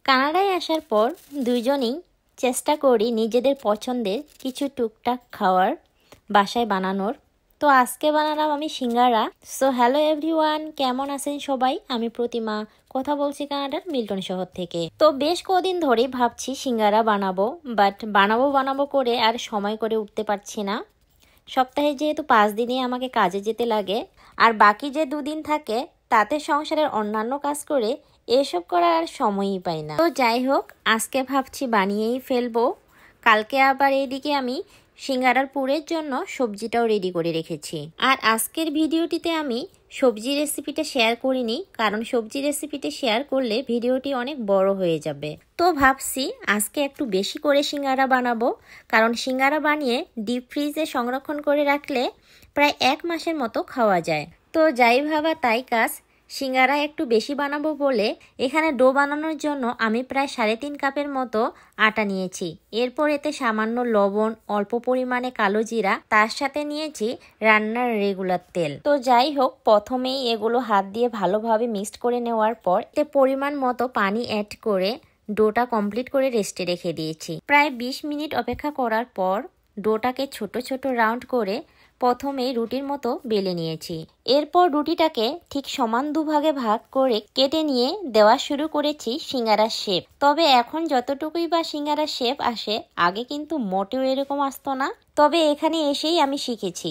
কানাডায় আসার পর দুজনেই চেষ্টা করি নিজেদের পছন্দের কিছু টুকটাক খাওয়ার বাসায় বানানোর। তো আজকে বানালাম আমি সিঙ্গারা। সো হ্যালো এভরিওয়ান, কেমন আছেন সবাই? আমি প্রতিমা, কথা বলছি কানাডার মিল্টন শহর থেকে। তো বেশ কদিন ধরেই ভাবছি সিঙ্গারা বানাবো, বাট বানাবো করে আর সময় করে উঠতে পারছি না। সপ্তাহে যেহেতু 5 দিনই আমাকে কাজে যেতে লাগে, আর বাকি যে 2 দিন থাকে তাতে সংসারের অন্যান্য কাজ করে এসব করার আর সময়ই পাই না। তো যাই হোক, আজকে ভাবছি বানিয়েই ফেলবো। কালকে আবার এইদিকে আমি সিঙ্গারার পুরের জন্য সবজিটাও রেডি করে রেখেছি। আর আজকের ভিডিওটিতে আমি সবজি রেসিপিটা শেয়ার করিনি, কারণ সবজি রেসিপিটা শেয়ার করলে ভিডিওটি অনেক বড় হয়ে যাবে। তো ভাবছি আজকে একটু বেশি করে সিঙ্গারা বানাবো, কারণ সিঙ্গারা বানিয়ে ডিপ ফ্রিজে সংরক্ষণ করে রাখলে প্রায় 1 মাসের মতো খাওয়া যায়। তো যাই ভাবা তাই কাজ, সিঙ্গারা একটু বেশি বানাবো বলে এখানে ডো বানানোর জন্য আমি প্রায় 3.5 কাপের মতো আটা নিয়েছি। এরপর এতে সামান্য লবণ, অল্প পরিমাণে কালো জিরা, তার সাথে নিয়েছি রান্নার রেগুলার তেল। তো যাই হোক, প্রথমেই এগুলো হাত দিয়ে ভালোভাবে মিক্সড করে নেওয়ার পর এতে পরিমাণ মতো পানি অ্যাড করে ডোটা কমপ্লিট করে রেস্টে রেখে দিয়েছি। প্রায় 20 মিনিট অপেক্ষা করার পর ডোটাকে ছোট ছোট রাউন্ড করে প্রথমে রুটির মতো বেলে নিয়েছি। এরপর রুটিটাকে ঠিক সমান দুভাগে ভাগ করে কেটে নিয়ে দেওয়া শুরু করেছি সিঙ্গারার শেপ। তবে এখন যতটুকুই বা সিঙ্গারার শেপ আসে, আগে কিন্তু মোটেও এরকম আসতো না। তবে এখানে এসেই আমি শিখেছি।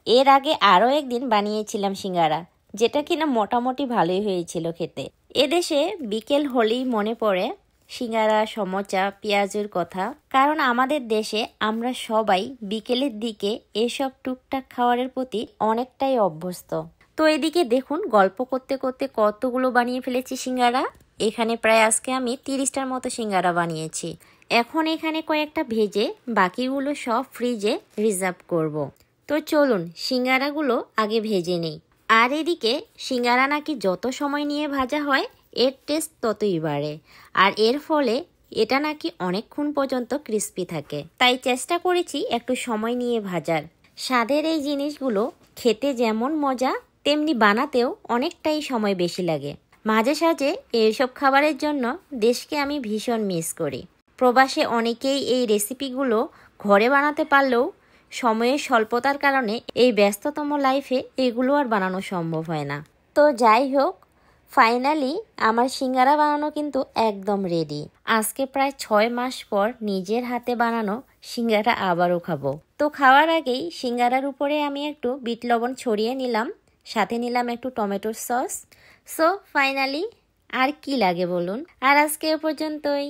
এর আগে আরও একদিন বানিয়েছিলাম সিঙ্গারা, যেটা কিনা মোটামুটি ভালোই হয়েছিল খেতে। এদেশে বিকেল হলেই মনে পড়ে সিঙ্গারা, সমোচা, পেঁয়াজের কথা, কারণ আমাদের দেশে আমরা সবাই বিকেলের দিকে এসব টুকটাক খাবারের প্রতি অনেকটাই অভ্যস্ত। তো এদিকে দেখুন, গল্প করতে করতে কতগুলো বানিয়ে ফেলেছি সিঙ্গারা। এখানে প্রায় আজকে আমি 30টার মতো সিঙ্গারা বানিয়েছি। এখন এখানে কয়েকটা ভেজে বাকিগুলো সব ফ্রিজে রিজার্ভ করব। তো চলুন সিঙ্গারাগুলো আগে ভেজে নেই। আর এদিকে সিঙ্গারা নাকি যত সময় নিয়ে ভাজা হয় এর টেস্ট ততই বাড়ে, আর এর ফলে এটা নাকি অনেকক্ষণ পর্যন্ত ক্রিস্পি থাকে। তাই চেষ্টা করেছি একটু সময় নিয়ে ভাজার। স্বাদের এই জিনিসগুলো খেতে যেমন মজা, তেমনি বানাতেও অনেকটাই সময় বেশি লাগে। মাঝে সাঝে এইসব খাবারের জন্য দেশকে আমি ভীষণ মিস করি। প্রবাসে অনেকেই এই রেসিপিগুলো ঘরে বানাতে পারলেও সময়ের স্বল্পতার কারণে এই ব্যস্ততম লাইফে এগুলো আর বানানো সম্ভব হয় না। তো যাই হোক, ফাইনালি আমার সিঙ্গারা বানানো কিন্তু একদম রেডি। আজকে প্রায় 6 মাস পর নিজের হাতে বানানো সিঙ্গারা আবারও খাবো। তো খাওয়ার আগেই সিঙ্গারার উপরে আমি একটু বিট লবণ ছড়িয়ে নিলাম, সাথে নিলাম একটু টমেটোর সস। সো ফাইনালি আর কি লাগে বলুন। আর আজকে এ পর্যন্তই।